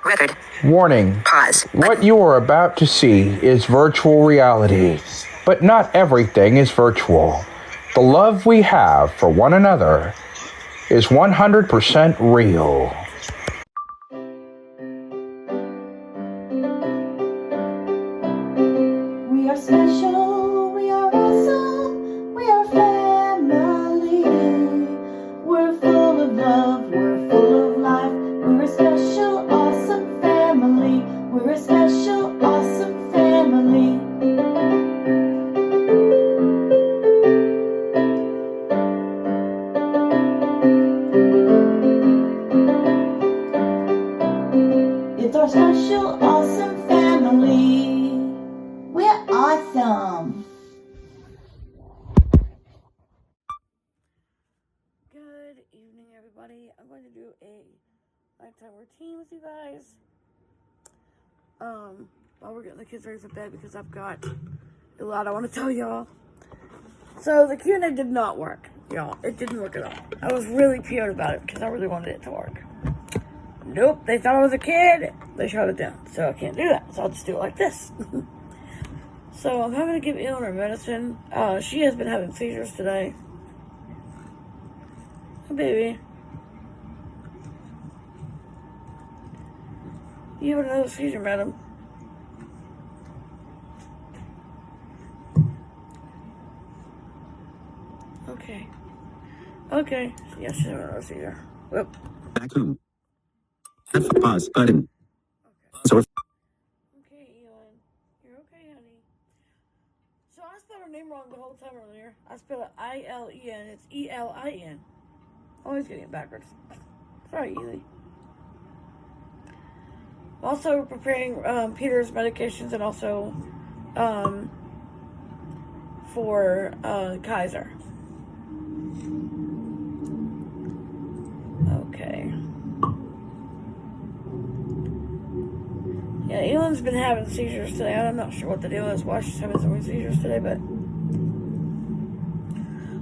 Record. Warning. Pause. What you are about to see is virtual reality, but not everything is virtual. The love we have for one another is 100% real. We are special, we are awesome, we are family. We're full of love, we're full of life. We're a special, awesome family. We're a special, awesome family. It's our special, awesome family. We're awesome. Good evening, everybody. I'm going to do a nighttime routine with you guys. While we're getting the kids ready for bed, because I've got a lot I want to tell y'all. So the Q&A did not work, y'all. It didn't work at all. I was really PO'd about it because I really wanted it to work. Nope, they thought I was a kid. They shut it down. So I can't do that. So I'll just do it like this. So I'm having to give Elon her medicine. She has been having seizures today. Hey, baby. You have another seizure, madam. Okay. Okay. Yes, she's having another seizure. Whoop. Vacuum. Pause button. So Okay, Elon. You're okay, honey. So I spelled her name wrong the whole time earlier. I spelled it I-L-E-N. It's E-L-I-N. Always getting it backwards. Sorry, Ely. Also preparing Peter's medications and also for Kaiser. Okay. Yeah, Elon's been having seizures today. I'm not sure what the deal is, why she's having so many seizures today, but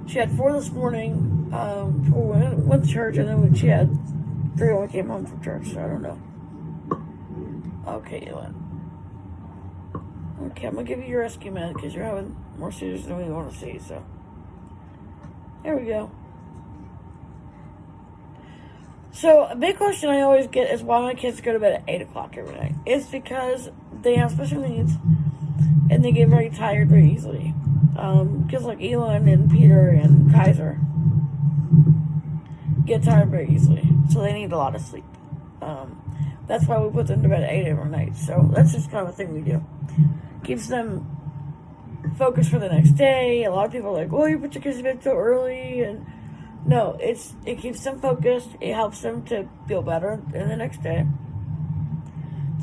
she had 4 this morning, went to church, and then she had 3 when we came home from church, so I don't know. Okay, Elon. Okay, I'm gonna give you your rescue med because you're having more seizures than we want to see, so. There we go. So, a big question I always get is why my kids go to bed at 8 o'clock every night. It's because they have special needs and they get very tired very easily. Kids like Elon and Peter and Kaiser get tired very easily, so they need a lot of sleep. That's why we put them to bed at 8 every night. So, that's just kind of a thing we do. Keeps them focused for the next day. A lot of people are like, well, you put your kids to bed so early, and no, it keeps them focused. It helps them to feel better in the next day.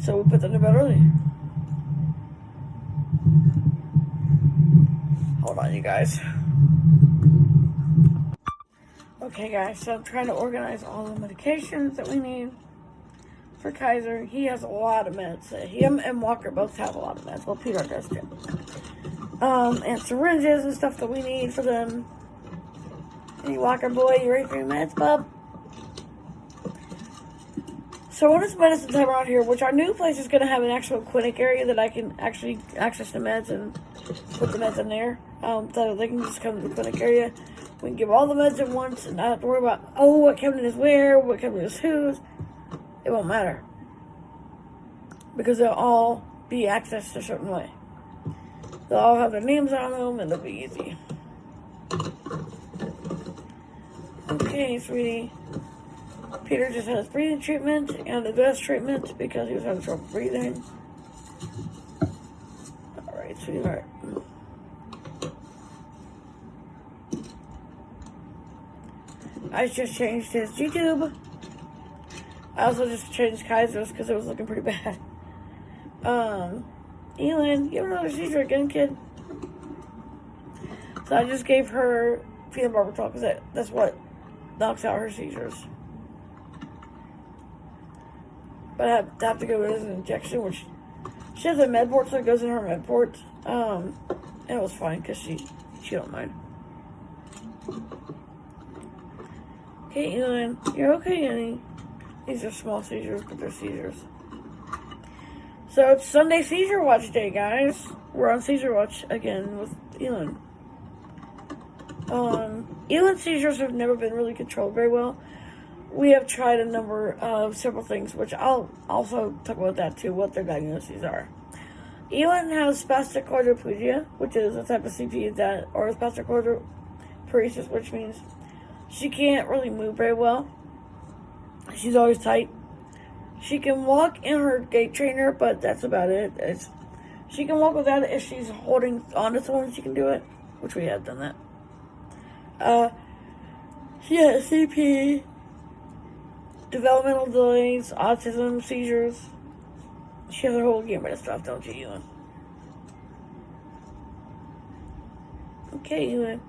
So we put them to bed early. Hold on, you guys. Okay, guys, so I'm trying to organize all the medications that we need for Kaiser. He has a lot of meds. Him and Walker both have a lot of meds. Well, Peter does too. And syringes and stuff that we need for them. Hey, Walker boy, you ready for your meds, bub? So when it's medicine time around here, which our new place is going to have an actual clinic area that I can actually access the meds and put the meds in there. So they can just come to the clinic area. We can give all the meds at once and not have to worry about, oh, what cabinet is where, what cabinet is whose. It won't matter. Because they'll all be accessed a certain way. They'll all have their names on them and they'll be easy. Okay, sweetie. Peter just had his breathing treatment and the vest treatment because he was having trouble breathing. Alright, sweetheart. I just changed his G-tube. I also just changed Kaiser's because it was looking pretty bad. Elon, you have another seizure again, kid? So I just gave her phenobarbital because that's what knocks out her seizures. But I have to go with an injection, which she has a med port, so it goes in her med port. And it was fine because she don't mind. Okay, Elon, you're okay, honey. These are small seizures, but they're seizures. So it's Sunday Seizure Watch Day, guys. We're on Seizure Watch again with Elon. Elon's seizures have never been really controlled very well. We have tried a number of several things, which I'll also talk about that too, what their diagnoses are. Elon has spastic quadriplegia, which is a type of CP that, or spastic quadriparesis, which means she can't really move very well. She's always tight. She can walk in her gait trainer, but that's about it. She can walk without it. If she's holding onto someone, she can do it, which we have done that. She has CP, developmental delays, autism, seizures. She has a whole gamut of stuff, don't you, Elon? Okay, Elon.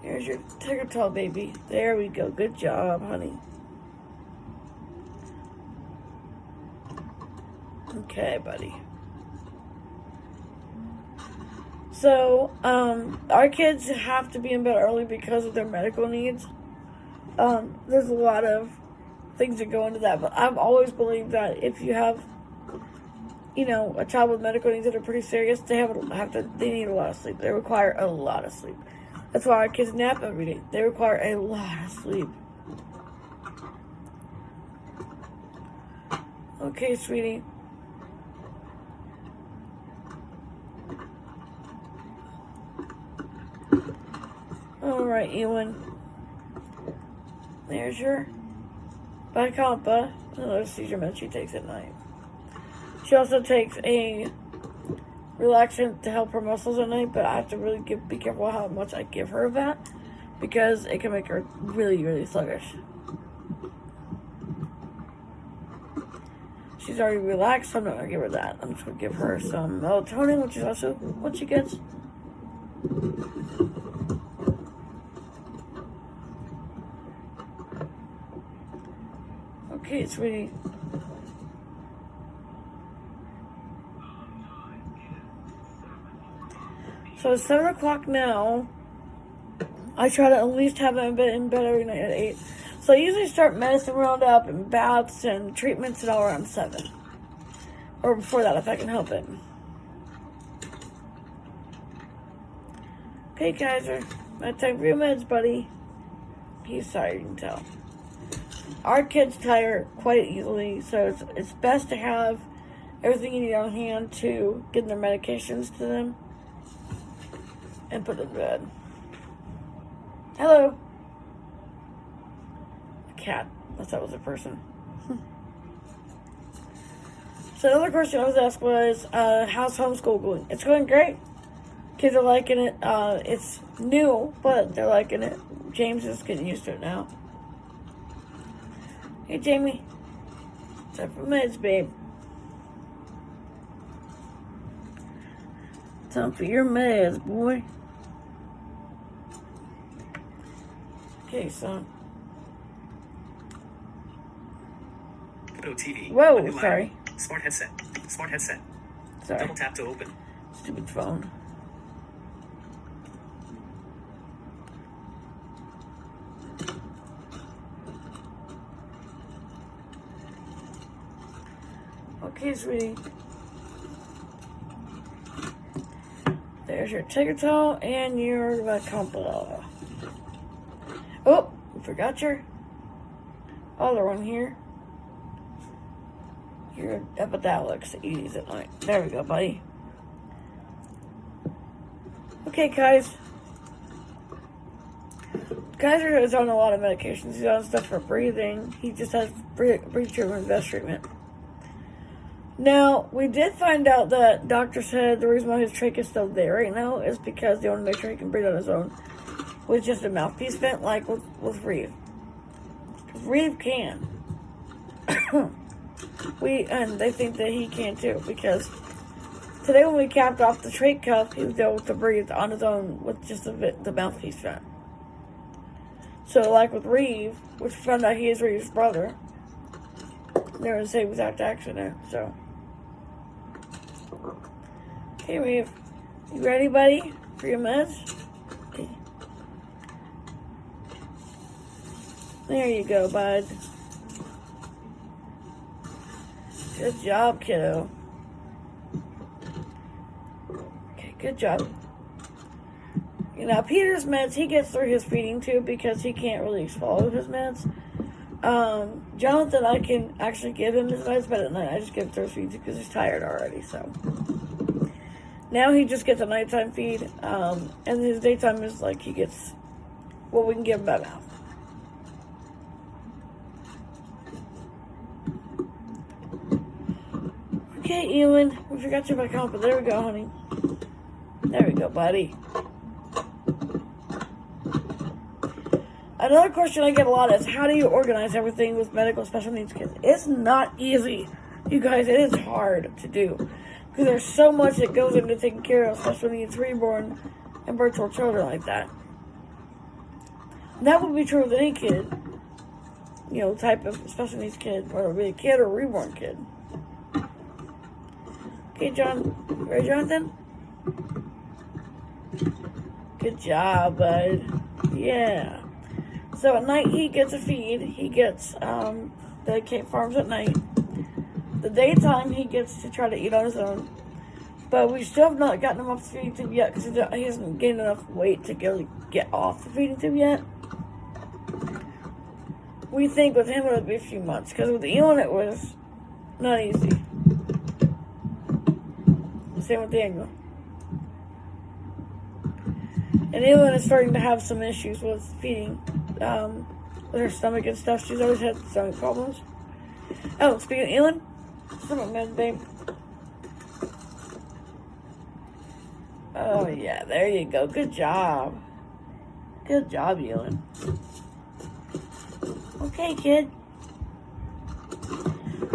Here's your tiger tail, baby. There we go. Good job, honey. Okay, buddy. So, our kids have to be in bed early because of their medical needs. There's a lot of things that go into that, but I've always believed that if you have, a child with medical needs that are pretty serious, they need a lot of sleep. They require a lot of sleep. That's why our kids nap every day. They require a lot of sleep. Okay, sweetie. Alright, Ewan. There's your Bicompa. Another seizure med she takes at night. She also takes a relaxant to help her muscles at night, but I have to really be careful how much I give her of that, because it can make her really, really sluggish. She's already relaxed, so I'm not going to give her that. I'm just going to give her some melatonin, which is also what she gets. Okay, sweetie. So it's 7 o'clock now. I try to at least have it in bed every night at 8. So I usually start medicine roundup and baths and treatments and all around 7. Or before that, if I can help it. Okay, Kaiser. My time for your meds, buddy. He's tired, you can tell. Our kids tire quite easily, so it's best to have everything you need on hand to get their medications to them and put them to bed. Hello. A cat. I thought it was a person. So another question I was asked was, how's homeschool going? It's going great. Kids are liking it. It's new, but they're liking it. James is getting used to it now. Hey, Jamie. Time for meds, babe. Time for your meds, boy. Okay, son. Photo TV. Whoa, sorry. Smart headset. Smart headset. Sorry. Double tap to open. Stupid phone. Okay, sweetie. There's your Tigatol and your Vicompa. Oh, forgot your other one here. Your Epidiolex that you use at night. There we go, buddy. Okay, guys. Kaiser is on a lot of medications. He's on stuff for breathing. He just has breathing treatment, vest treatment. Now, we did find out that doctor said the reason why his trach is still there right now is because they want to make sure he can breathe on his own with just a mouthpiece vent, like with Reeve. Because Reeve can. And they think that he can too, because today when we capped off the trach cuff, he was able to breathe on his own with just the mouthpiece vent. So, like with Reeve, which we found out he is Reeve's brother, they're in the same exact accident, so. Okay, Reeve. You ready, buddy, for your meds? Okay. There you go, bud. Good job, kiddo. Okay, good job. You know, Peter's meds, he gets through his feeding tube because he can't really swallow his meds. Jonathan, I can actually give him his meds, but at night I just give him through his feed because he's tired already, so. Now he just gets a nighttime feed, and his daytime is like he gets what we can give him by mouth. Okay, Elon, we forgot your account, but there we go, honey. There we go, buddy. Another question I get a lot is, how do you organize everything with medical special needs kids? It's not easy. You guys, it is hard to do. Because there's so much that goes into taking care of special needs, reborn, and virtual children like that. And that would be true with any kid. You know, type of special needs kid, whether it be a kid or a reborn kid. Okay, John. Ready, Jonathan? Good job, bud. Yeah. So at night he gets a feed. He gets the Cape Farms at night. The daytime he gets to try to eat on his own. But we still have not gotten him off the feeding tube yet because he hasn't gained enough weight to get off the feeding tube yet. We think with him it would be a few months because with Elon it was not easy. Same with Daniel. And Elon is starting to have some issues with feeding. With her stomach and stuff. She's always had stomach problems. Oh, speaking of Elon, stomach meds, babe. Oh, yeah, there you go. Good job. Good job, Elon. Okay, kid.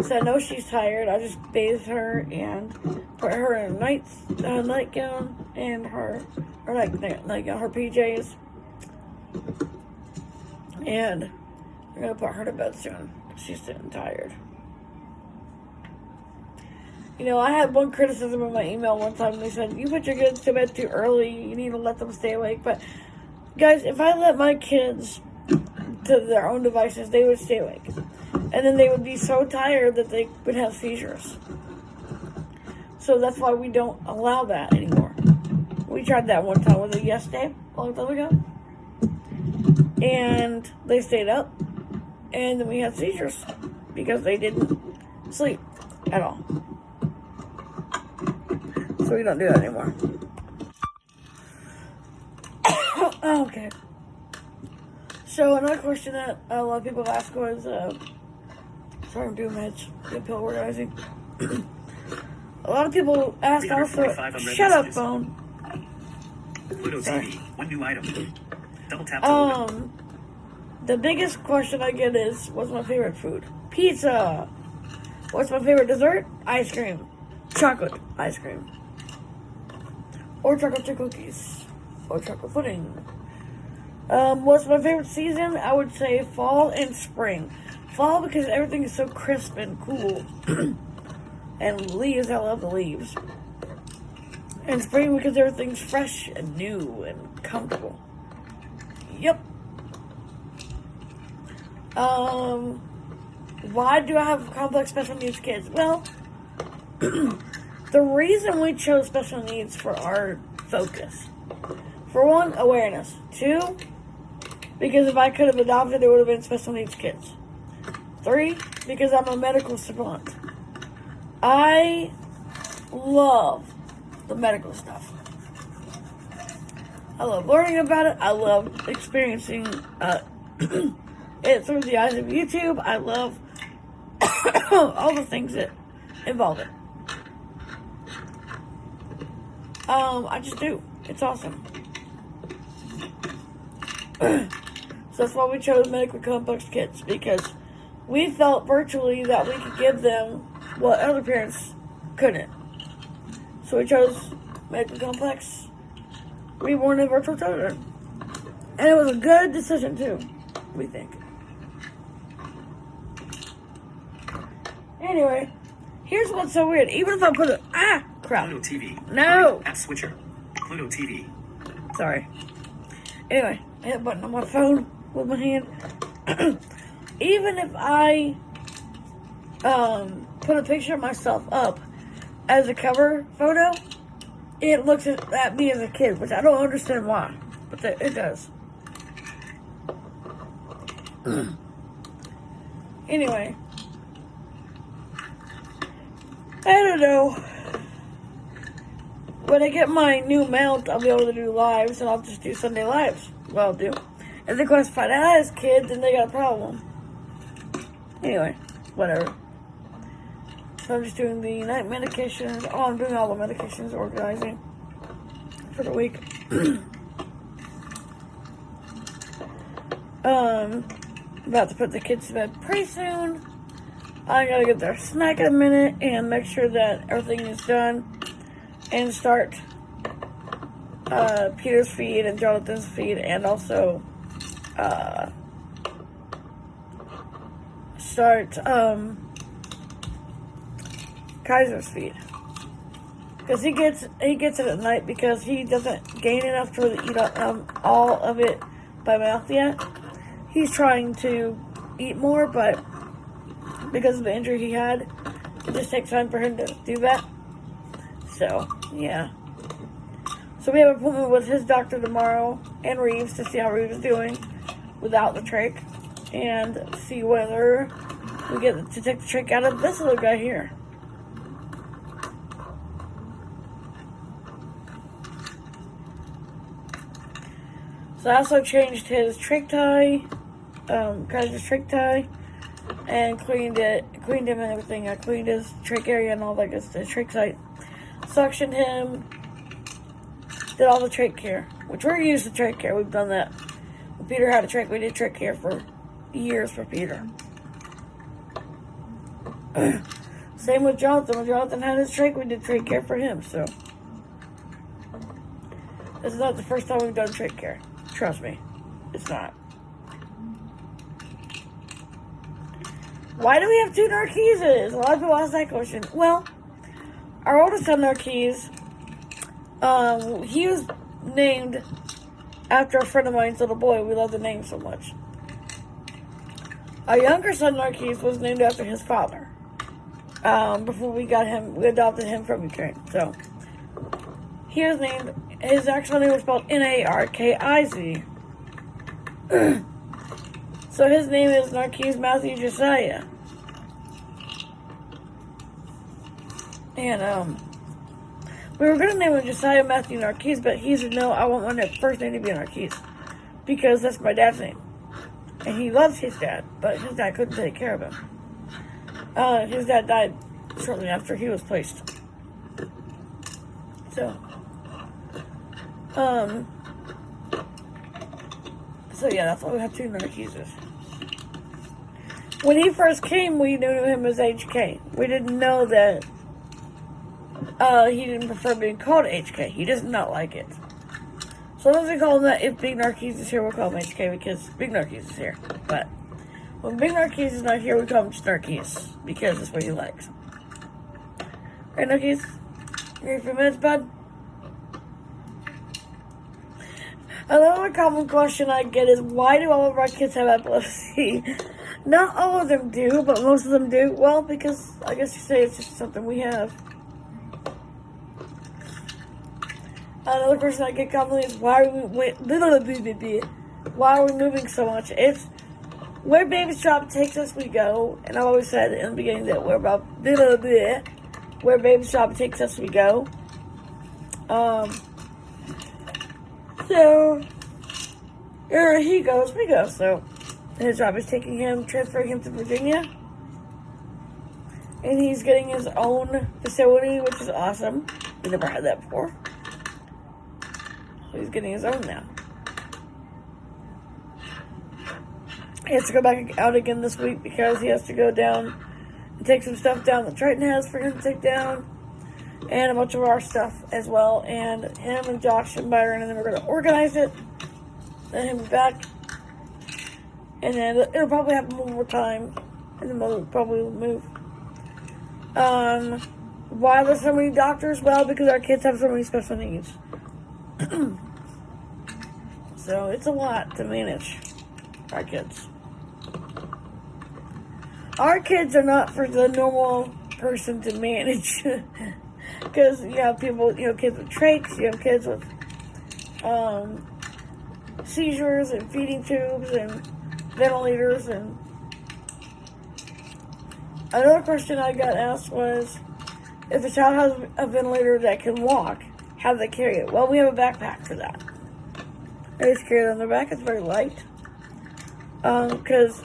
So I know she's tired. I just bathed her and put her in a nightgown and her PJs. And I'm going to put her to bed soon. She's getting tired. You know, I had one criticism in my email one time. They said, you put your kids to bed too early. You need to let them stay awake. But, guys, if I let my kids to their own devices, they would stay awake. And then they would be so tired that they would have seizures. So that's why we don't allow that anymore. We tried that one time with a Yes Day a long time ago. And they stayed up. And then we had seizures. Because they didn't sleep at all. So we don't do that anymore. Okay. So another question that a lot of people ask was, sorry, I'm doing meds, good pill organizing. A lot of people ask also, shut up, phone. Pluto TV, one new item. Double tap to open. The biggest question I get is, what's my favorite food? Pizza. What's my favorite dessert? Ice cream. Chocolate ice cream. Or chocolate chip cookies. Or chocolate pudding. What's my favorite season? I would say fall and spring. Fall because everything is so crisp and cool. And leaves, I love the leaves. And spring because everything's fresh and new and comfortable. Yep. Why do I have complex special needs kids? Well, the reason we chose special needs for our focus. For one, awareness. Two, because if I could have adopted, it would have been special needs kids. Three, because I'm a medical savant. I love the medical stuff. I love learning about it. I love experiencing it through the eyes of YouTube. I love all the things that involve it. I just do. It's awesome. So that's why we chose medically complex kids, because we felt virtually that we could give them what other parents couldn't. So we chose medically complex, reborn and virtual children. And it was a good decision too, we think. Anyway, here's what's so weird. Even if I put it, crap. Pluto TV. No. App switcher. Pluto TV. Sorry. Anyway, I hit a button on my phone with my hand. Even if I put a picture of myself up as a cover photo, it looks at me as a kid, which I don't understand why, but it does. Anyway, I don't know. When I get my new mount, I'll be able to do lives, and I'll just do Sunday lives. Well, I'll do. If they classify that as kids, then they got a problem. Anyway, whatever. So I'm just doing the night medications. Oh, I'm doing all the medications, organizing for the week. About to put the kids to bed pretty soon. I gotta get their snack in a minute and make sure that everything is done and start Peter's feed and Jonathan's feed, and also start Kaiser's feed, because he gets it at night because he doesn't gain enough to really eat all of it by mouth yet. He's trying to eat more, but because of the injury he had, it just takes time for him to do that. So, yeah. So we have an appointment with his doctor tomorrow, and Reeves, to see how Reeves is doing without the trach, and see whether we get to take the trach out of this little guy here. So I also changed his trach tie, Kaiser's trach tie, and cleaned him and everything. I cleaned his trach area and all that good stuff, trach site. Suctioned him, did all the trach care, which we're used to trach care. We've done that. When Peter had a trach, we did trach care for years for Peter. Same with Jonathan. When Jonathan had his trach, we did trach care for him. So this is not the first time we've done trach care. Trust me, it's not. Why do we have two Narcises? A lot of people ask that question. Well, our oldest son, Narcisse, he was named after a friend of mine's little boy. We love the name so much. Our younger son, Narcisse, was named after his father. Before we adopted him from Ukraine. So, he was named, his actual name was spelled Narkiz. So his name is Narcisse Matthew Josiah. And, we were going to name him Josiah Matthew Narcisse, but he said, no, I want my first name to be Narcisse, because that's my dad's name. And he loves his dad, but his dad couldn't take care of him. His dad died shortly after he was placed. So, yeah, that's why we have two Narcisses. When he first came, we knew him as HK. We didn't know that he didn't prefer being called HK. He does not like it. So as we call him that, if Big Narcisse is here, we'll call him HK because Big Narcisse is here. But when Big Narcisse is not here, we call him just Narcisse because that's what he likes. Right, Narcisse? You ready for a minute, bud? Another common question I get is, why do all of our kids have epilepsy? Not all of them do, but most of them do. Well, because I guess you say it's just something we have. Another question I get commonly is, why are we moving so much? It's where Baby's Shop takes us, we go. And I always said in the beginning that we're about where Baby's Shop takes us, we go. So, where he goes, we go. So, his job is transferring him to Virginia. And he's getting his own facility, which is awesome. We never had that before. So he's getting his own now. He has to go back out again this week because he has to go down and take some stuff down that Triton has for him to take down. And a bunch of our stuff as well. And him and Josh and Byron, and then we're going to organize it. Then him back. And then it'll probably happen one more time. And then we'll probably move. Why are there so many doctors? Well, because our kids have so many special needs. So it's a lot to manage our kids. our kids are not for the normal person to manage. Because you have people, kids with trachs, you have kids with seizures and feeding tubes and ventilators. And another question I got asked was, if a child has a ventilator that can walk, how do they carry it? Well, we have a backpack for that. They just carry it on their back. It's very light. Because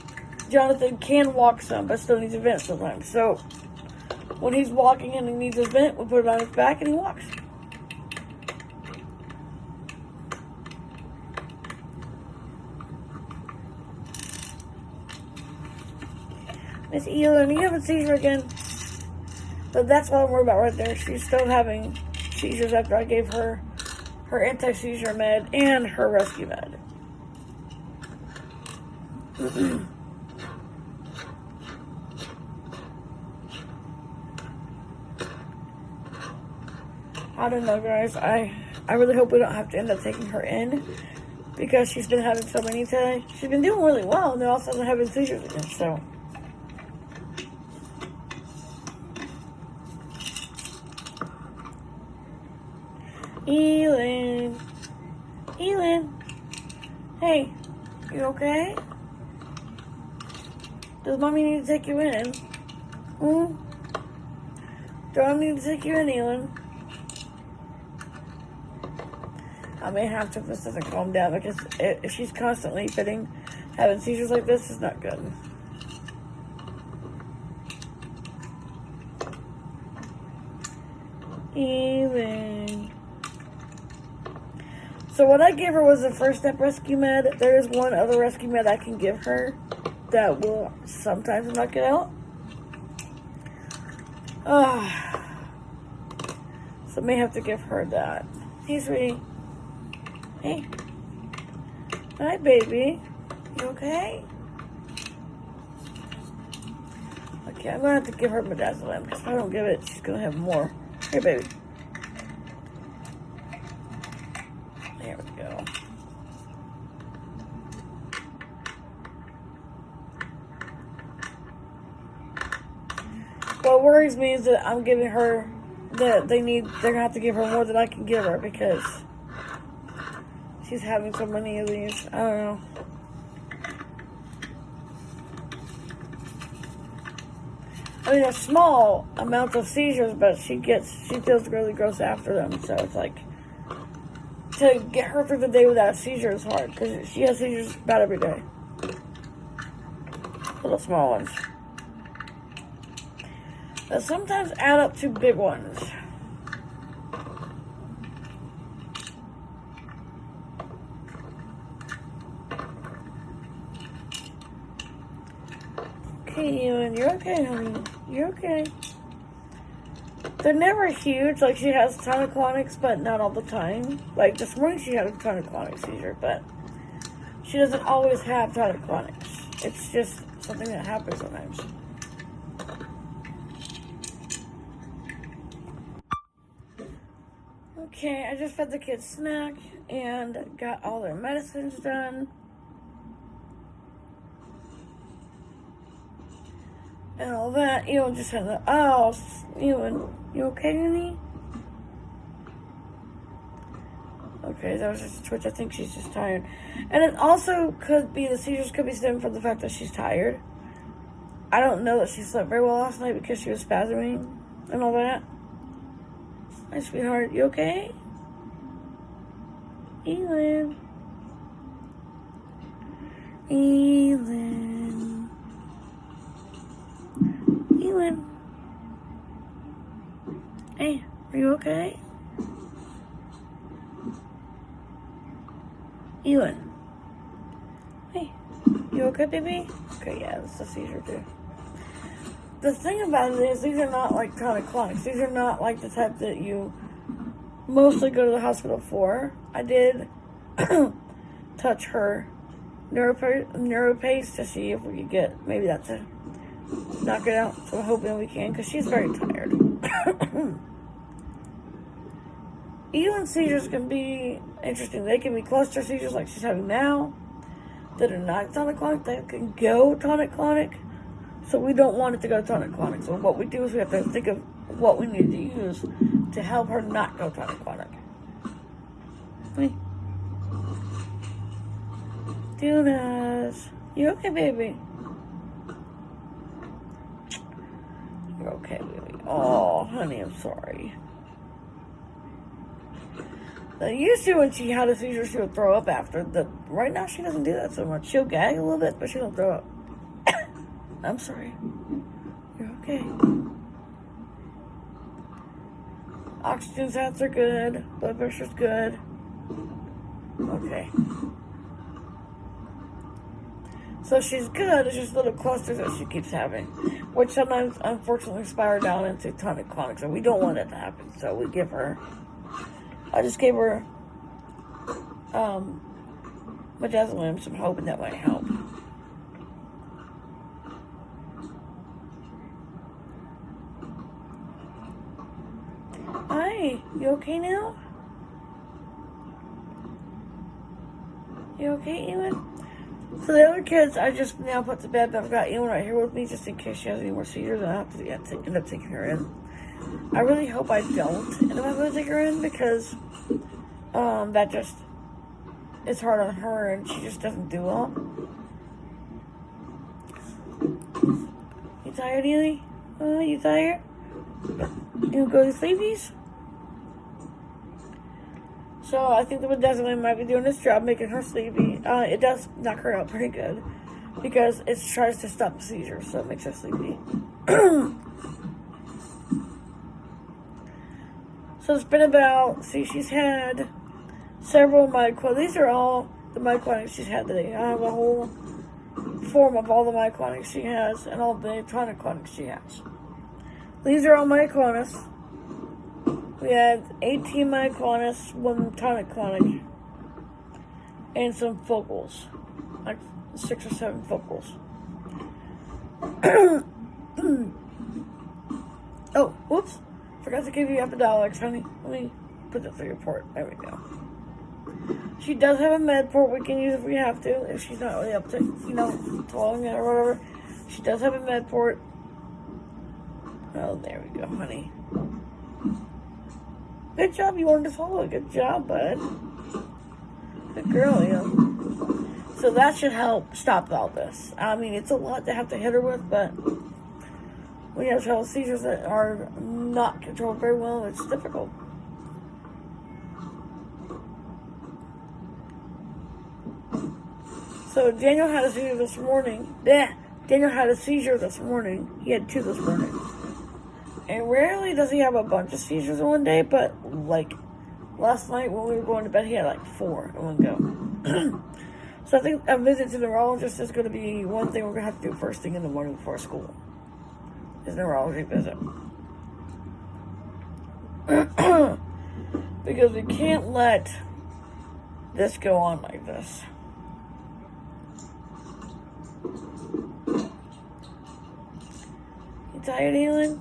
Jonathan can walk some, but still needs a vent sometimes. So when he's walking and he needs his vent, we put it on his back and he walks. Miss Elon, you have a seizure again. But that's what I'm worried about right there. She's still having seizures after I gave her anti-seizure med and her rescue med. I don't know, guys. I really hope we don't have to end up taking her in, because she's been having so many today. She's been doing really well, and then all of a sudden having seizures again, so. Elon. Hey, you okay? Does mommy need to take you in? Do I need to take you in, Elon? I may have to if this doesn't calm down, because if she's constantly having seizures like this, it's not good. Elon. So what I gave her was the first step rescue med. There is one other rescue med I can give her that will sometimes knock it out. So I may have to give her that. Hey, sweetie. Hey. Hi, baby. You okay? Okay, I'm going to have to give her midazolam, because if I don't give it, she's going to have more. Here, baby. There we go. What worries me is that I'm giving her that they're gonna have to give her more than I can give her, because she's having so many of these. I don't know. I mean, a small amount of seizures, but she feels really gross after them. So it's like, to get her through the day without a seizure is hard, because she has seizures about every day. Little small ones. But sometimes add up to big ones. Okay, Ewan, you're okay, honey. You're okay. They're never huge. Like, she has tonic-clonics, but not all the time. Like, this morning she had a tonic-clonic seizure, but she doesn't always have tonic-clonics. It's just something that happens sometimes. Okay, I just fed the kids snack and got all their medicines done. And all that. Ewan just had the, Ewan, you okay, honey? Okay, that was just a twitch. I think she's just tired. And it also could be, the seizures could be stemming from the fact that she's tired. I don't know that she slept very well last night because she was spasming and all that. Hi, sweetheart. You okay? Elon. Elon. Elon. Hey, are you okay? Elon. Hey, you okay, baby? Okay, yeah, that's a seizure too. The thing about it is, these are not like tonic-clonics. These are not like the type that you mostly go to the hospital for. I did touch her neuropace to see if we could get maybe that to knock it out. So I'm hoping we can, because she's very tired. Even seizures can be interesting. They can be cluster seizures like she's having now that are not tonic-clonic. They can go tonic-clonic. So we don't want it to go tonic-clonic. So what we do is we have to think of what we need to use to help her not go tonic-clonic. Hey. Tunas. You okay, baby? You're okay, baby. Oh, honey, I'm sorry. Used to, when she had a seizure, she would throw up after. Right now, she doesn't do that so much. She'll gag a little bit, but she don't throw up. I'm sorry. You're okay. Oxygen sats are good. Blood pressure's good. Okay. So she's good. It's just little clusters that she keeps having, which sometimes, unfortunately, spiral down into tonic-clonic. So we don't want that to happen. So we give her. I just gave her midazolam, some hoping that might help. Hi, you okay now? You okay, Ewan? So the other kids I just now put to bed, but I've got Ewan right here with me just in case she has any more seizures. I have to end up taking her in. I really hope I don't end up having to take her in because that just is hard on her and she just doesn't do well. You tired, Ely? Oh, you tired? You go to sleepies? So I think the midazolam might be doing its job, making her sleepy. It does knock her out pretty good because it tries to stop the seizures, so it makes her sleepy. So it's been about, she's had several myoclonics. These are all the myoclonics she's had today. I have a whole form of all the myoclonics she has and all the tonic-clonics she has. These are all myoclonics. We had 18 myoclonics, 1 tonic-clonic, and some focals, like 6 or 7 focals. Oh, whoops. Forgot to give you Epidiolex, honey. Let me put that through your port. There we go. She does have a med port we can use if we have to, if she's not really up to, swallowing it or whatever. She does have a med port. Oh, there we go, honey. Good job, you wanted to swallow it. Good job, bud. Good girl, yeah. So that should help stop all this. I mean, it's a lot to have to hit her with, but when you have seizures that are not controlled very well, it's difficult. So Daniel had a seizure this morning. Daniel had a seizure this morning. He had 2 this morning. And rarely does he have a bunch of seizures in one day, but like last night when we were going to bed, he had like 4 in one go. So I think a visit to the neurologist is going to be one thing we're going to have to do first thing in the morning before school. Is neurology visit. Because we can't let this go on like this. You tired, Elon?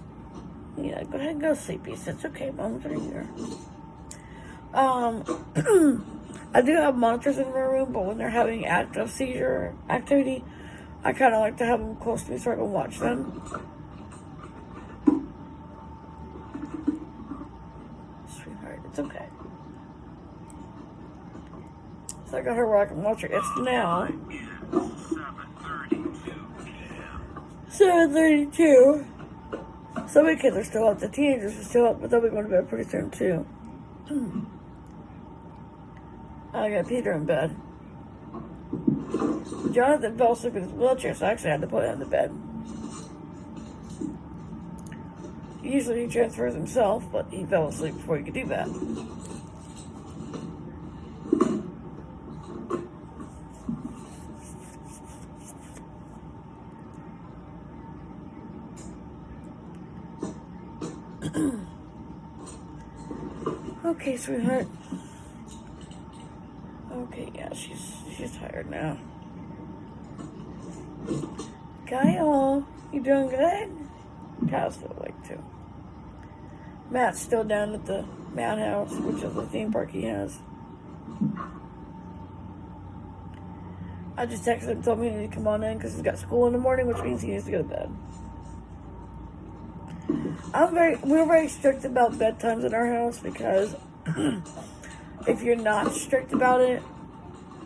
Yeah, go ahead and go sleep, peace. It's okay, Mom's right here. I do have monitors in my room, but when they're having active seizure activity, I kind of like to have them close to me so I can watch them. Sweetheart, it's okay. So I got her where I can watch her. It's now 7:32. Some of the kids are still up. The teenagers are still up, but they'll be going to bed pretty soon, too. I got Peter in bed. Jonathan fell asleep in his wheelchair, so I actually had to put him in the bed. Usually he transfers himself, but he fell asleep before he could do that. Okay, sweetheart. Okay, yeah, she's tired now. Kyle, you doing good? Kyle's still awake too. Matt's still down at the Madhouse, which is the theme park he has. I just texted him, told me he needed to come on in because he's got school in the morning, which means he needs to go to bed. We're very strict about bedtimes in our house because if you're not strict about it,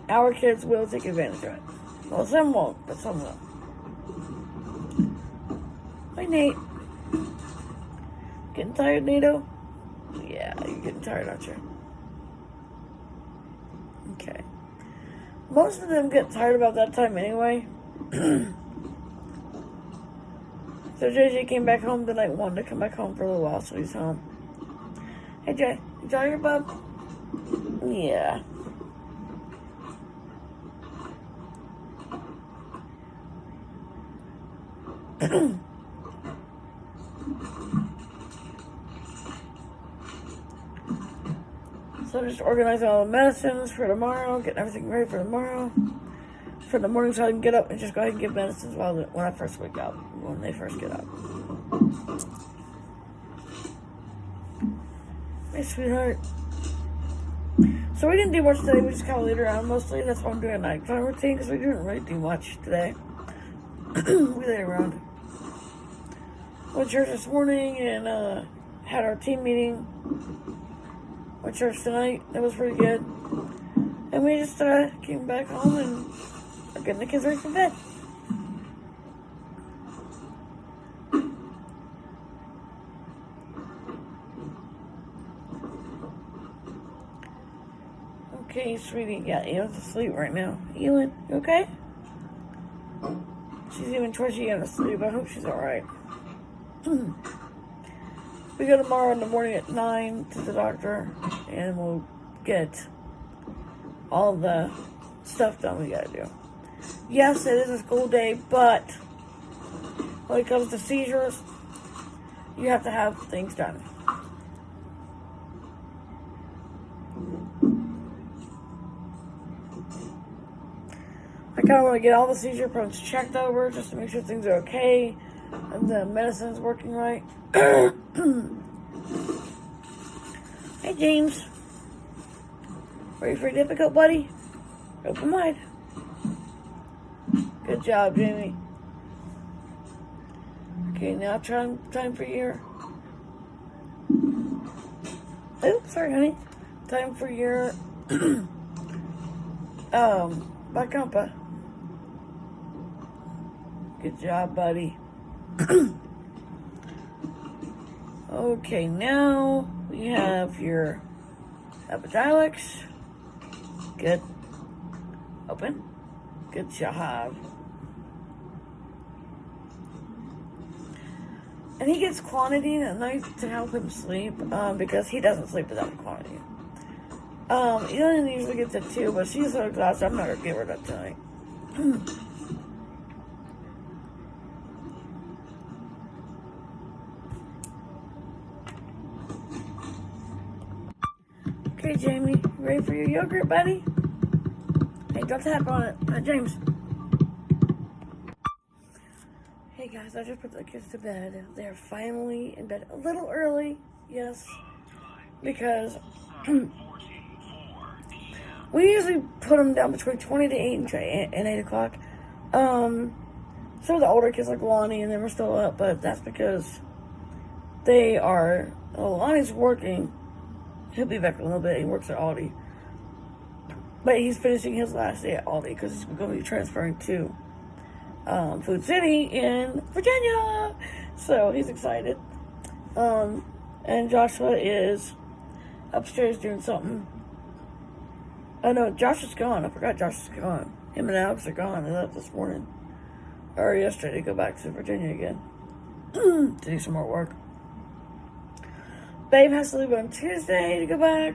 our kids will take advantage of it. Well, some won't, but some will. Hi, Nate. Getting tired, Nato? Yeah, you're getting tired, aren't you? Okay. Most of them get tired about that time anyway. So JJ came back home tonight, wanted to come back home for a little while, so he's home. Hey Jay, you tired your bub? Yeah. So I'm just organizing all the medicines for tomorrow, getting everything ready for tomorrow. For the morning, so I can get up and just go ahead and give medicines when I first wake up, when they first get up. Hey, sweetheart. So we didn't do much today. We just kind of laid around mostly. That's why I'm doing a nighttime routine because we didn't really do much today. We laid around. Went to church this morning and had our team meeting. Went to church tonight. That was pretty good. And we just came back home and are getting the kids ready for bed. Okay, sweetie. Yeah, Ewan's asleep right now. Ewan, you okay? She's even twitchy and asleep. I hope she's alright. We go tomorrow in the morning at 9 to the doctor, and we'll get all the stuff done we gotta do. Yes, it is a school day, but when it comes to seizures, you have to have things done. I kind of want to get all the seizure prompts checked over just to make sure things are okay and the medicine's working right. Hey, James. Ready for a difficult, buddy? Open wide. Good job, Jamie. Okay, now time for your... Oops, sorry, honey. Time for your... Bacampa. Good job, buddy. Okay, now we have your Epidiolex. Good. Open. Good job. And he gets quantity at night to help him sleep, because he doesn't sleep without quantity. Elon usually gets it too, but she's so exhausted, I'm not going to give her that tonight. Okay, Jamie, ready for your yogurt, buddy? Hey, don't tap on it. James. Hey, guys, I just put the kids to bed. They're finally in bed a little early, yes, because we usually put them down between 20 to 8 and 8 o'clock. Some of the older kids like Lonnie and them are still up, but that's because they are, Lonnie's working. He'll be back in a little bit. He works at Aldi. But he's finishing his last day at Aldi because he's going to be transferring to Food City in Virginia. So he's excited. And Joshua is upstairs doing something. Oh no, Josh is gone. I forgot Josh is gone. Him and Alex are gone. They left this morning. Or yesterday to go back to Virginia again. To do some more work. Babe has to leave on Tuesday to go back.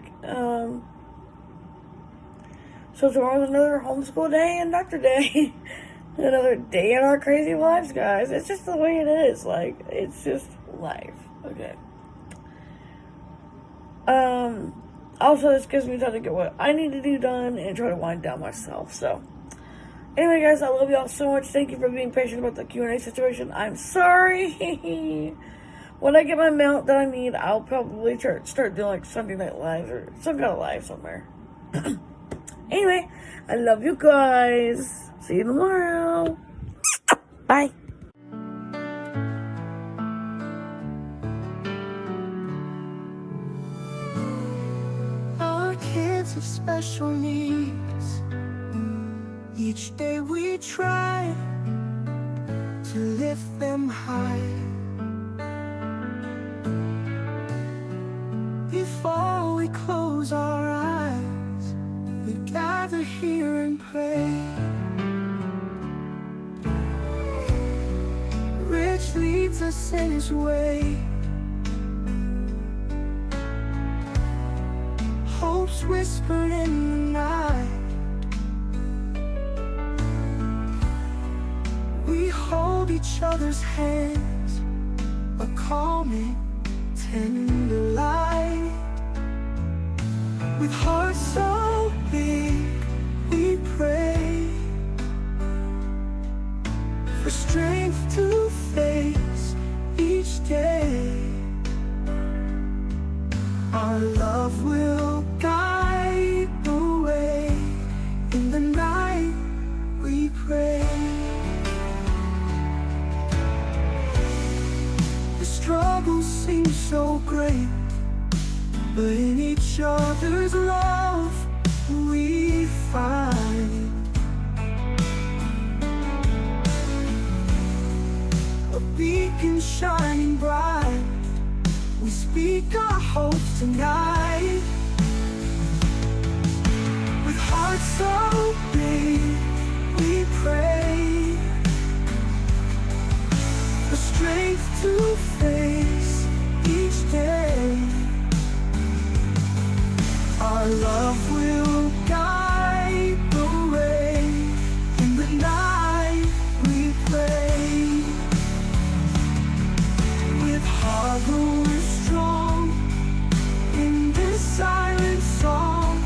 So tomorrow's another homeschool day and doctor day. Another day in our crazy lives, guys. It's just the way it is. Like, it's just life. Okay. Also, this gives me time to get what I need to do done and try to wind down myself. So, anyway, guys, I love y'all so much. Thank you for being patient about the Q&A situation. I'm sorry. When I get my mount that I need, I'll probably start doing like Sunday Night Live or some kind of live somewhere. Anyway, I love you guys. See you tomorrow. Bye. Our kids have special needs. Each day we try to lift them high. Before we close our eyes, we gather here and pray. Rich leads us in his way. Hope's whispered in the night. We hold each other's hands, a calming, tender light. With hearts so big, we pray for strength to face each day. Our love will guide the way. In the night we pray. The struggles seem so great, but in each other's love we find a beacon shining bright. We speak our hopes tonight. With hearts so big, we pray for strength to face each day. Our love will guide the way. In the night we pray. With heart growing strong in this silent song,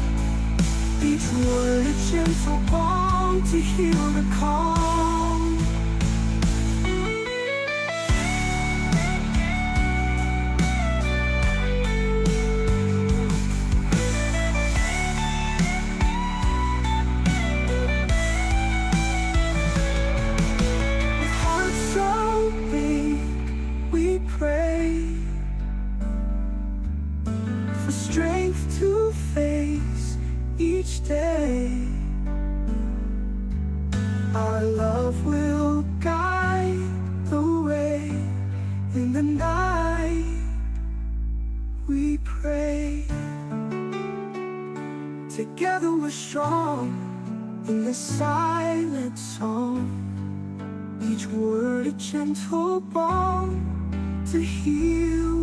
each word a gentle balm to heal the calm. With hearts so big, we pray for strength to face each day. Our love will guide the way. In the night we pray. Together we're strong in this silent song. Each word a gentle balm to heal